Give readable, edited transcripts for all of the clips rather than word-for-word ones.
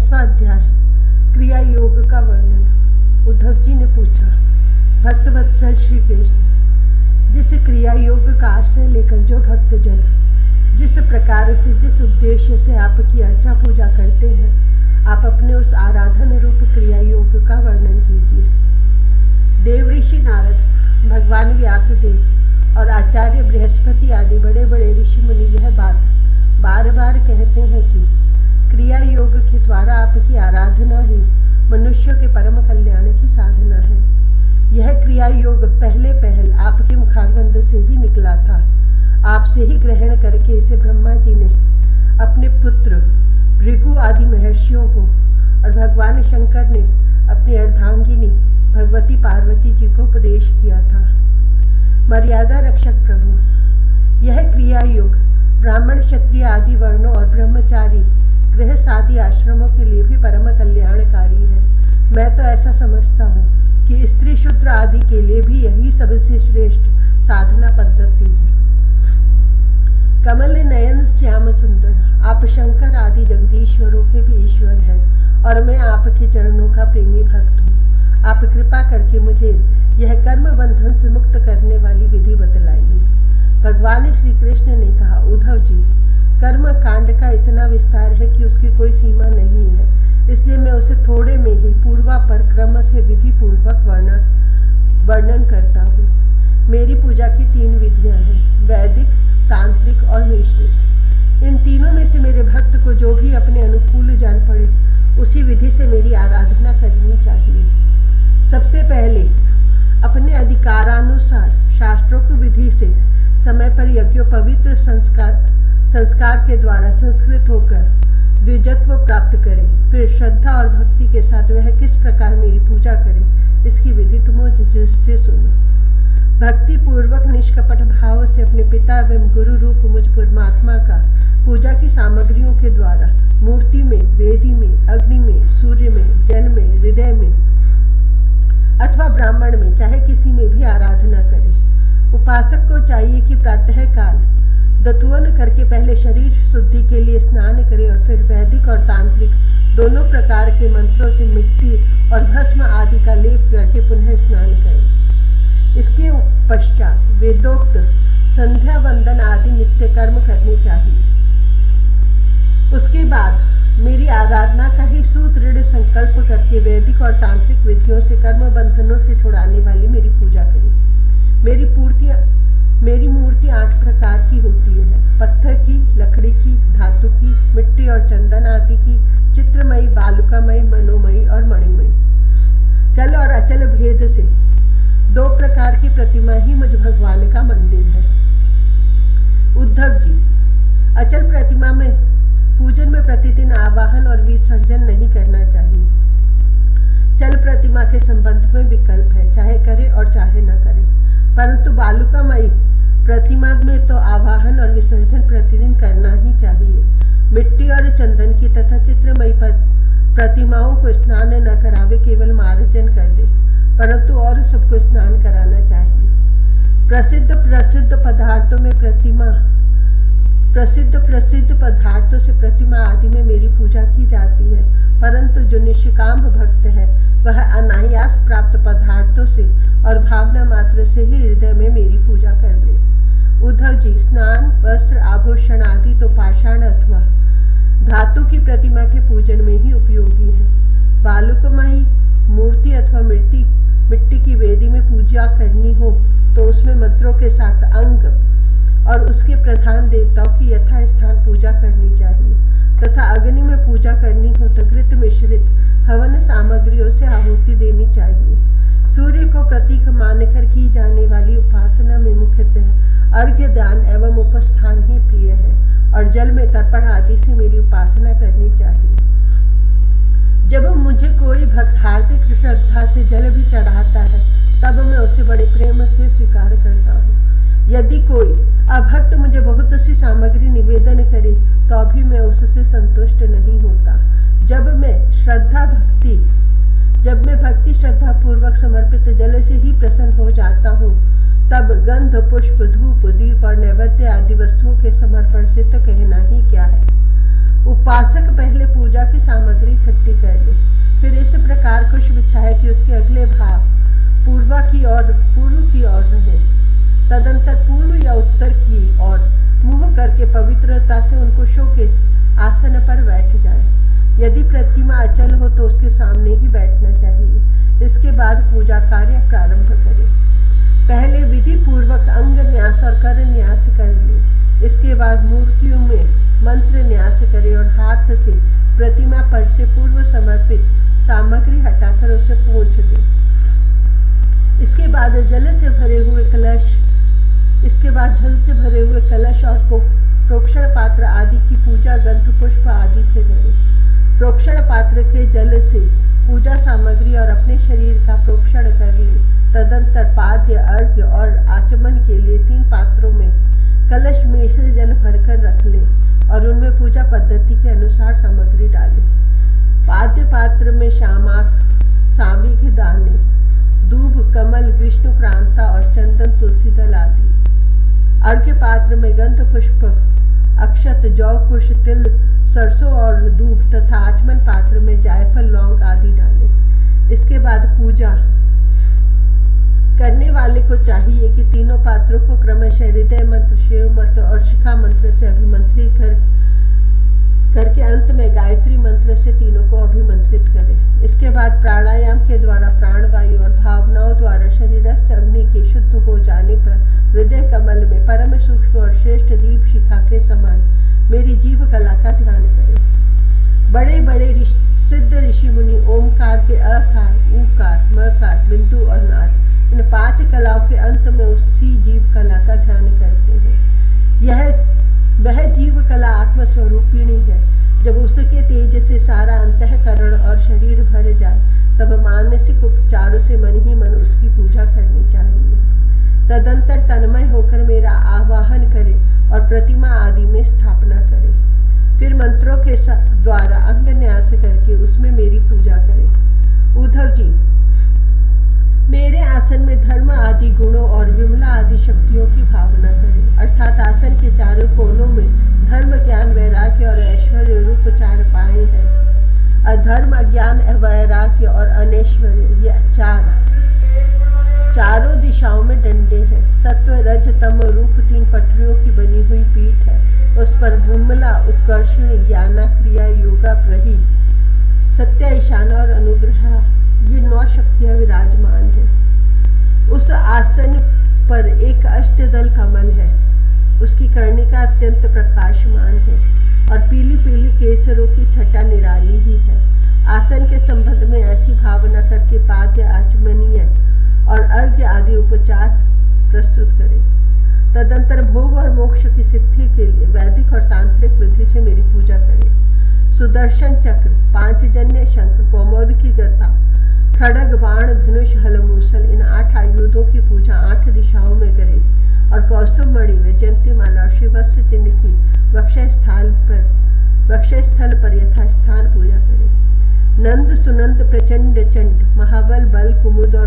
22वां अध्याय क्रिया योग का वर्णन। उद्धव जी ने पूछा, भक्तवत्सल श्री कृष्ण, जिस क्रिया योग का आश्रय लेकर जो भक्तजन जिस प्रकार से जिस उद्देश्य से आपकी अर्चा पूजा करते हैं, आप अपने उस आराधन रूप क्रिया योग का वर्णन कीजिए। देव ऋषि नारद, भगवान व्यासदेव और आचार्य बृहस्पति आदि बड़े बड़े ऋषि मुनि यह बात बार बार कहते हैं कि क्रिया योग के द्वारा आपकी आराधना ही मनुष्य के परम कल्याण की साधना है। यह क्रिया योग पहले पहल आपके मुखारबंद से ही निकला था। आपसे ही ग्रहण करके इसे ब्रह्मा जी ने अपने पुत्र भृगु आदि महर्षियों को और भगवान शंकर ने अपनी अर्धांगिनी भगवती पार्वती जी को उपदेश किया था। मर्यादा रक्षक प्रभु, यह क्रिया योग ब्राह्मण क्षत्रिय आदि वर्णों और ब्रह्मचारी गृहस्थ आदि आश्रमों के लिए भी परम कल्याणकारी है। मैं तो ऐसा समझता हूँ कि स्त्री शूद्र आदि के लिए भी यही सबसे श्रेष्ठ साधना पद्धति है। कमल नयन श्याम सुंदर, आप शंकर आदि जगदीश्वरों के भी ईश्वर हैं और मैं आपके चरणों का प्रेमी भक्त हूँ। आप कृपा करके मुझे यह कर्म बंधन से मुक्त करने वाली विधि बतलाइए। भगवान श्री कृष्ण ने कहा, उद्धव जी, कर्म कांड का इतना विस्तार है कि उसकी कोई सीमा नहीं है, इसलिए मैं उसे थोड़े में ही पूर्वापर क्रम से विधि पूर्वक वर्णन करता हूँ। मेरी पूजा की 3 विधियाँ हैं, वैदिक, तांत्रिक और मिश्रित। इन तीनों में से मेरे भक्त को जो भी अपने अनुकूल जान पड़े उसी विधि से मेरी आराधना करनी चाहिए। सबसे पहले अपने अधिकारानुसार शास्त्रोक्त विधि से समय पर यज्ञोपवित्र संस्कार के द्वारा संस्कृत होकर द्विजत्व प्राप्त करें। फिर श्रद्धा और भक्ति के साथ वह किस प्रकार मेरी पूजा करे, इसकी विधि तुम मुझसे सुनो। भक्ति पूर्वक निष्कपट भाव से अपने पिता एवं गुरु रूप मुझ परमात्मा का पूजा की सामग्रियों के द्वारा मूर्ति में, वेदी में, अग्नि में, सूर्य में, जल में, हृदय में अथवा ब्राह्मण में, चाहे किसी में भी आराधना करें। उपासक को चाहिए कि प्रातः काल दत्वन करके पहले शरीर शुद्धि के लिए स्नान करे और फिर वैदिक और तांत्रिक दोनों प्रकार के मंत्रों से मिट्टी और भस्म आदि का लेप करके पुनः स्नान करे। इसके पश्चात वेदोक्त संध्या वंदन आदि नित्य कर्म करने चाहिए। उसके बाद मेरी आराधना का ही सुदृढ़ संकल्प करके वैदिक और तांत्रिक विधियों से कर्म बंधनों से छुड़ाने वाली मेरी पूजा करें। मेरी मूर्ति 8 प्रकार की होती है, पत्थर की, लकड़ी की, धातु की, मिट्टी और चंदन आदि की, चित्रमयी, बालुकामयी, मनोमयी और मणिमयी। चल और अचल भेद से 2 प्रकार की प्रतिमा ही मुझ भगवान का मंदिर है। उद्धव जी, अचल प्रतिमा में पूजन में प्रतिदिन आवाहन और विसर्जन नहीं करना चाहिए। चल प्रतिमा के संबंध में विकल्प है, चाहे करे और चाहे न करे, परंतु बालुकामयी प्रतिमा में तो आवाहन और विसर्जन प्रतिदिन करना ही चाहिए। मिट्टी और चंदन की तथा चित्रमयी प्रतिमाओं को स्नान न करावे, केवल मार्जन कर दे, परंतु और सबको स्नान कराना चाहिए। प्रसिद्ध पदार्थों से प्रतिमा आदि में मेरी पूजा की जाती है, परंतु जो निष्काम भक्त है वह अनायास प्राप्त पदार्थों से और भावना मात्र से ही हृदय में मेरी पूजा कर ले। उद्धव जी, स्नान, वस्त्र, आभूषण आदि तो पाषाण अथवा धातु की प्रतिमा के पूजन में ही उपयोगी है। बालुकमयी मूर्ति अथवा मिट्टी की वेदी में पूजा करनी हो तो उसमें मंत्रों के साथ अंग और उसके प्रधान देवताओं की यथास्थान पूजा करनी चाहिए तथा अग्नि में पूजा करनी हो तो घृत मिश्रित हवन सामग्रियों से आहुति देनी चाहिए। सूर्य को प्रतीक मानकर की जाने वाली उपासना में मुख्यतः अर्घ्य दान एवं उपस्थान ही प्रिय है और जल में तर्पण आदि से मेरी उपासना करनी चाहिए। जब मुझे कोई भक्त हार्दिक श्रद्धा से जल भी चढ़ाता है तब मैं उसे बड़े प्रेम से स्वीकार करता हूँ। यदि कोई अभक्त मुझे बहुत सी सामग्री निवेदन करे तो भी मैं उससे संतुष्ट नहीं होता। जब मैं भक्ति श्रद्धा पूर्वक समर्पित जल से ही प्रसन्न हो जाता हूँ तब गंध, पुष्प, धूप, दीप और नैवेद्य आदि वस्तुओं के समर्पण से तो कहना ही क्या है। उपासक पहले पूजा की सामग्री इकट्ठी कर ले, फिर इस प्रकार कुश बिछाए कि उसके अगले भाग पूर्व की ओर रहे। तदंतर पूर्व या उत्तर की ओर मुंह करके पवित्रता से उनको शोकेस आसन पर बैठ जाए। यदि प्रतिमा अचल हो तो उसके सामने ही बैठना चाहिए। इसके बाद पूजा कार्य प्रारंभ करें। पहले विधि पूर्वक अंग न्यास और कर न्यास कर ले। इसके बाद मूर्तियों में मंत्र न्यास करे और हाथ से प्रतिमा पर से पूर्व समर्पित सामग्री हटाकर उसे पोंछ दे। इसके बाद जल से भरे हुए कलश और प्रोक्षण पात्र आदि की पूजा गंध पुष्प आदि से करे। प्रोक्षण पात्र के जल से पूजा सामग्री और अपने शरीर का प्रोक्षण कर ले। तदंतर पाद्य, अर्घ्य और आचमन के लिए 3 पात्रों में कलश में से जल भरकर रख ले और उनमें पूजा पद्धति के अनुसार सामग्री डाले। पाद्य पात्र में शामाक, सांबी के दाने, दूब, कमल, विष्णु क्रांता और चंदन, तुलसी दल आदि। अर्घ्य पात्र में गंध पुष्प, अक्षत, जौ, कुश, तिल, सरसों और दूब तथा आचमन पात्र में जायफल, लौंग आदि डाले। इसके बाद पूजा करने वाले को चाहिए कि तीनों पात्रों को क्रमशः हृदय मंत्र, शिव मंत्र और शिखा मंत्र से अभिमंत्रित करके अंत में गायत्री मंत्र से तीनों को अभिमंत्रित करें। इसके बाद प्राणायाम के द्वारा प्राणवायु और भावनाओं द्वारा शरीरस्थ अग्नि के शुद्ध हो जाने पर हृदय कमल में परम सूक्ष्म और श्रेष्ठ दीप शिखा के समान मेरी जीव कला का ध्यान करें। बड़े बड़े सिद्ध ऋषि मुनि ओमकार के अकार, उकार, मकार, बिंदु और नाद इन 5 कलाओं के अंत में उसी जीव कला का ध्यान करते हैं। वह जीव कला आत्मस्वरूपिणी है। जब उसके तेज से सारा अंतःकरण और शरीर भर जाए तब मानसिक उपचारों से मन ही मन उसकी पूजा करनी चाहिए। तदंतर तन्मय होकर मेरा आवाहन करे और प्रतिमा आदि में स्थापना करे। फिर मंत्रों के द्वारा अंग न्यास करके उसमें मेरी पूजा करे। उद्धव जी, मेरे आसन में धर्म आदि गुणों और विमला आदि शक्तियों की भावना करें। अर्थात आसन के चारों कोनों में धर्म, ज्ञान, वैराग्य और ऐश्वर्य रूप 4 पाए हैं। अधर्म, अज्ञान, वैराग्य और अनैश्वर्य ये चारों दिशाओं में डंडे हैं। सत्व, रज, तम रूप 3 पटरियों की बनी हुई पीठ है। उस पर विमला, उत्कर्षिणी, ज्ञाना, क्रिया, योगा, प्रही, सत्य, ईशाना और अनुग्रह ये 9 शक्तियां विराजमान हैं। उस आसन पर एक अष्टदल कमल है। उसकी कर्णिका अत्यंत प्रकाशमान है और पीली पीली केसरों की छटा निराली ही है। आसन के संबंध में ऐसी भावना करके पाद्य, आचमनीय और अर्घ्य आदि उपचार प्रस्तुत करें। तदंतर भोग और मोक्ष की सिद्धि के लिए वैदिक और तांत्रिक विधि से मेरी पूजा करें। सुदर्शन चक्र, 5 जन्य शंख, कौमोद की गदा, खड़ग, बाण, धनुष, हल, मूसल इन 8 आयुधों की पूजा 8 दिशाओं में करें और कौस्तुभ मणि, वैजयंती माला और शिवस्य चिन्ह की वक्षस्थल पर यथास्थान पूजा करें। नंद, सुनंद, प्रचंड, चंड, महाबल, बल, कुमुद और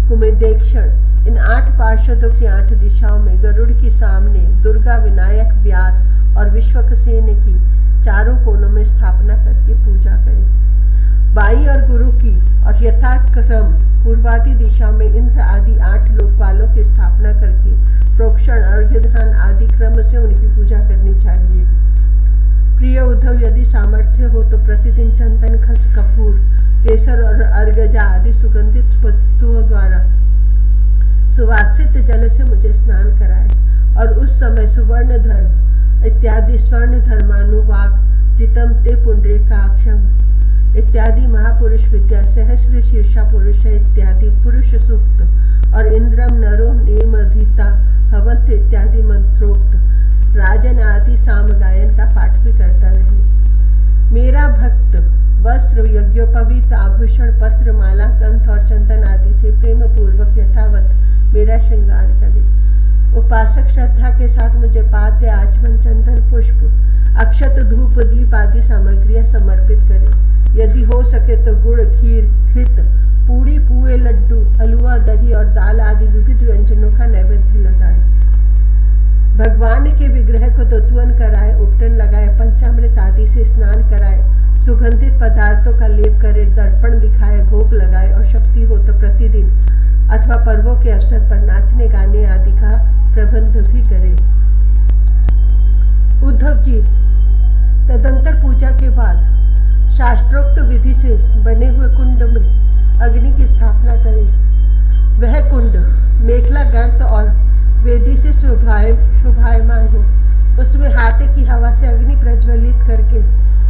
कुमुदेक्षण इन 8 पार्षदों की 8 दिशाओं में गरुड़ की सामने, दुर्गा, विनायक, व्यास और विश्वक्सेन की चारों कोनों में स्थापना करके पूजा करें। बाई और गुरु की और यथाक्रम पूर्वादि दिशा में इंद्र आदि 8 लोकपालों की स्थापना करके प्रोक्षण, अर्घ्यदान आदि क्रम से उनकी पूजा करनी चाहिए। प्रिय उद्धव, यदि सामर्थ्य हो तो प्रतिदिन चंदन, खस, कपूर, केसर और अर्गजा आदि सुगंधित वस्तुओं द्वारा सुवासित जल से मुझे स्नान कराए और उस समय सुवर्ण धर्म इत्यादि स्वर्ण धर्मानुवाक, जितम ते पुंडरीकाक्षम इत्यादि महापुरुष विद्या, सहस्र शीर्षा पुरुष इत्यादि पुरुष सूक्त और इंद्रम नरो नेमधिता भवंत इत्यादि मंत्रोक्त राजन आदि साम गायन का पाठ भी करता रहे। मेरा भक्त वस्त्र, यज्ञोपवीत, आभूषण, पत्र, माला, गंध और चंदन आदि से प्रेम पूर्वक यथावत मेरा श्रृंगार करे। उपासक श्रद्धा के साथ मुझे पाद्य, आचमन, चंदन, पुष्प, अक्षत, धूप, दीप आदि सामग्रियां समर्पित करें। यदि हो सके तो गुड़, खीर, घृत, पूड़ी, पुए, लड्डू, हलवा, दही और दाल आदि विविध व्यंजनों का नैवेद्य लगाए। भगवान के विग्रह को दोतवन कराए, उपटन लगाए, पंचामृत सुगंधित पदार्थों का लेप करे, दर्पण दिखाए, भोग लगाए और शक्ति हो तो प्रतिदिन अथवा पर्वों के अवसर पर नाचने गाने आदि का प्रबंध भी करे। उद्धव जी तदंतर पूजा के बाद शास्त्रोक्त विधि से बने हुए कुंड में अग्नि की स्थापना करें। वह कुंड मेखला गर्त और वेदी से शोभायमान हो। उसमें हाथे की हवा से अग्नि प्रज्वलित करके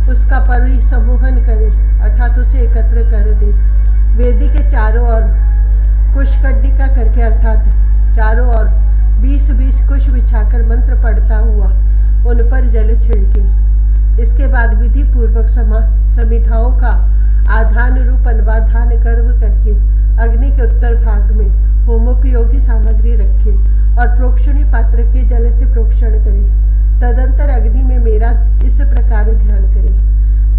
उसका परिसमूहन करे, अर्थात उसे एकत्र कर दे। वेदी के चारों ओर कुशकर्णिका करके, अर्थात चारों ओर 20-20 कुश बिछाकर मंत्र पढ़ता हुआ उन पर जल छिड़के। इसके बाद विधि पूर्वक समिधाओं का आधान रूप अन्वाधान कर्म करके अग्नि के उत्तर भाग में होमोपयोगी सामग्री रखे और प्रोक्षणी पात्र के जल से प्रोक्षण करे। तदंतर अग्नि में मेरा इस प्रकार ध्यान करे।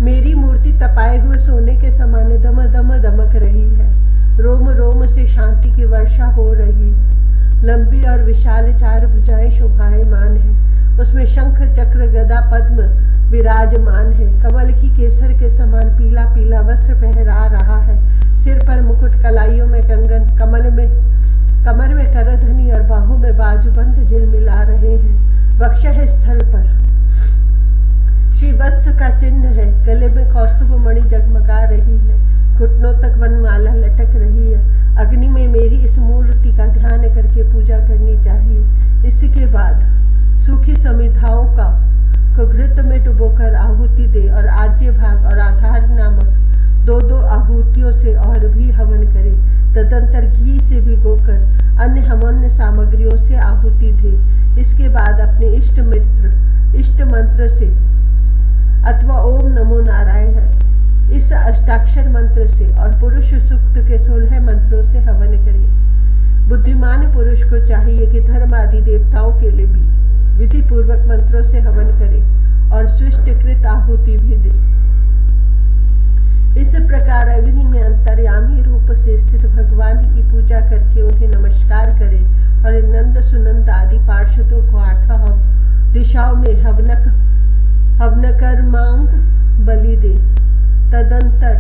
मेरी मूर्ति तपाए हुए सोने के समान दम दम दमक रही है। रोम रोम से शांति की वर्षा हो रही। लंबी और विशाल 4 भुजाएं शोभायमान है। उसमें शंख चक्र गदा पद्म विराजमान है। कमल की केसर के समान पीला पीला वस्त्र पहरा रहा है। सिर पर मुकुट, कलाइयों में कंगन, कमर में करधनी और बाहों में बाजूबंद झिलमिला रहे हैं। वक्षः स्थल पर श्रीवत्स का चिन्ह है। गले में कौस्तुभ मणि जगमगा रही है। घुटनों तक वनमाला लटक रही है। अग्नि में मेरी इस मूर्ति का ध्यान करके पूजा करनी चाहिए। इसके बाद सूखी समिधाओं को घृत में डुबोकर आहुति दे और आज्य भाग और आधार नामक 2-2 आहुतियों से और भी हवन करे। तदंतर घी से भिगोकर अन्य हवन सामग्रियों से आहुति दे। इसके बाद अपने इष्ट मंत्र से अथवा ओम नमो नारायण इस अष्टाक्षर मंत्र से और पुरुष सूक्त के 16 मंत्रों से हवन करे। बुद्धिमान पुरुष को चाहिए कि धर्म आदि देवताओं के लिए भी विधि पूर्वक मंत्रों से हवन करे और स्विष्टकृत आहुति भी दे। इस प्रकार अग्नि में अंतर्यामी रूप से स्थित भगवान की पूजा करके उन्हें नमस्कार करे और नंद सुनंद आदि पार्षदों को 8 दिशाओं में हवनकर्मांग बलि दे। तदंतर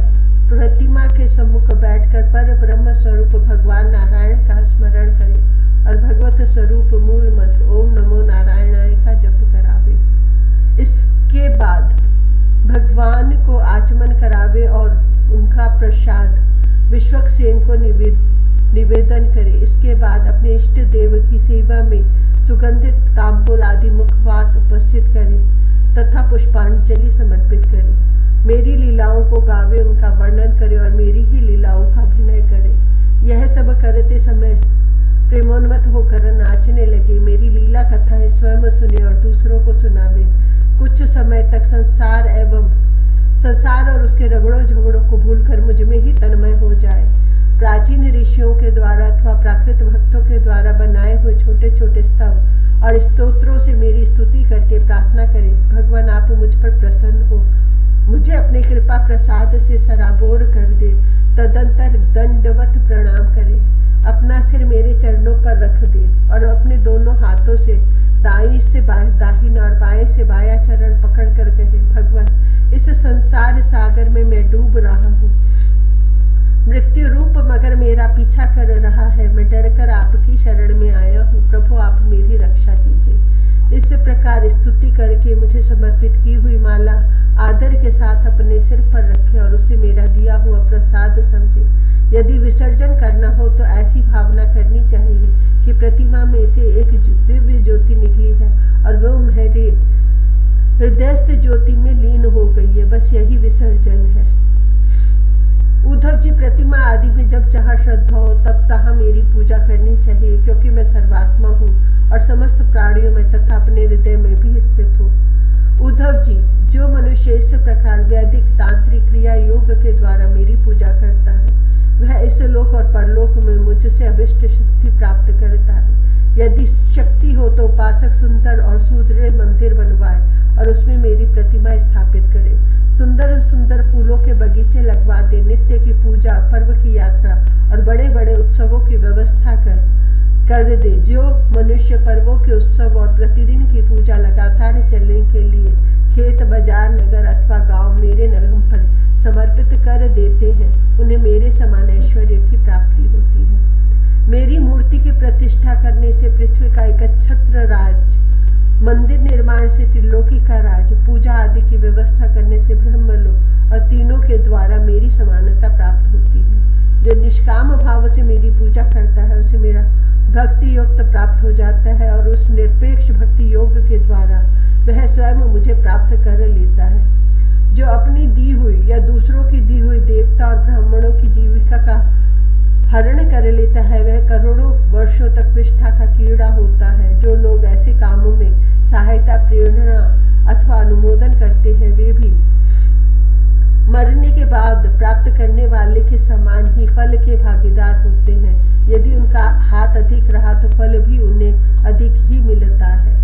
प्रतिमा के सम्मुख बैठकर पर ब्रह्म स्वरूप भगवान नारायण का स्मरण करे और भगवत स्वरूप मूल मंत्र ओम नमो नारायणाय का जप करावे। इसके बाद भगवान को आचमन करावे और उनका प्रसाद विश्वक्सेन को निवेदन करे। इसके बाद अपने इष्ट देव की सेवा में सुगंधित तांबूल आदि मुखवास उपस्थित करे तथा पुष्पांजलि समर्पित करे। मेरी लीलाओं को गावे, उनका वर्णन करे और मेरी ही लीलाओं का अभिनय करे। यह सब करते समय प्रेमोन्मत्त होकर नाचने लगे। मेरी लीला कथाएं स्वयं सुने और दूसरों को सुनावे। कुछ समय तक संसार और उसके रगड़ों झगड़ों को भूलकर मुझ में ही तन्मय हो जाए। प्राचीन ऋषियों के द्वारा अथवा प्राकृत भक्तों के द्वारा बनाए हुए छोटे छोटे स्तव और स्तोत्रों से मेरी स्तुति करके प्रार्थना करे, भगवान आप मुझ पर प्रसन्न हो, मुझे अपने कृपा प्रसाद से सराबोर कर दे। तदंतर दंडवत प्रणाम करे, अपना सिर मेरे चरणों पर रख दे और अपने दोनों हाथों से दाईं से दाहिना और बाएं से बायां चरण पकड़ कर कहे, भगवान इस संसार सागर में मैं डूब रहा हूँ। मृत्यु रूप मगर मेरा पीछा कर रहा है। मैं डरकर आपकी शरण में आया हूँ। प्रभु आप मेरी रक्षा कीजिए। इस प्रकार स्तुति करके मुझे समर्पित की हुई माला आदर के साथ अपने सिर पर रखे और उसे मेरा दिया हुआ प्रसाद समझे। यदि विसर्जन करना हो तो ऐसी भावना करनी चाहिए कि प्रतिमा में से एक दिव्य ज्योति निकली है और वह मेरे हृदयस्थ ज्योति में लीन हो गई है। बस यही विसर्जन है। उद्धव जी, प्रतिमा आदि में जब जहाँ श्रद्धा हो तब तहाँ मेरी पूजा करनी चाहिए, क्योंकि मैं सर्वात्मा हूँ और समस्त प्राणियों में तथा अपने हृदय में भी स्थित हूँ। उद्धव जी, जो मनुष्य इस प्रकार वैदिक तांत्रिक क्रिया योग के द्वारा मेरी पूजा करता है वह इस लोक और परलोक में मुझसे अभिष्ट शक्ति प्राप्त करता है। यदि शक्ति हो तो उपासक सुंदर और सुदृढ़ मंदिर बनवाए और उसमें मेरी प्रतिमा स्थापित करे। सुंदर सुंदर फूलों के बगीचे लगवा दे। नित्य की पूजा, पर्व की यात्रा और बड़े बड़े उत्सवों की व्यवस्था कर दे। जो मनुष्य पर्वों के उत्सव और प्रतिदिन की पूजा लगातार चलने के लिए खेत, बाजार, नगर अथवा गांव मेरे नगम समर्पित कर देते हैं उन्हें मेरे समान ऐश्वर्य की प्राप्ति होती है। मेरी मूर्ति की प्रतिष्ठा करने से पृथ्वी का एक छत्र राज, मंदिर निर्माण से त्रिलोकी का राज, पूजा आदि की व्यवस्था करने से ब्रह्मलोक और तीनों के द्वारा मेरी समानता प्राप्त होती है। जो निष्काम भाव से मेरी पूजा करता है उसे मेरा भक्ति योग प्राप्त हो जाता है और उस निरपेक्ष भक्ति योग के द्वारा वह स्वयं मुझे प्राप्त कर लेता है। जो अपनी दी हुई या दूसरों की दी हुई देवता और ब्राह्मणों की जीविका का हरण कर लेता है वह करोड़ों वर्षों तक विष्ठा का कीड़ा होता है। जो लोग ऐसे कामों में सहायता, प्रेरणा अथवा अनुमोदन करते हैं वे भी मरने के बाद प्राप्त करने वाले के समान ही फल के भागीदार होते हैं। यदि उनका हाथ अधिक रहा तो फल भी उन्हें अधिक ही मिलता है।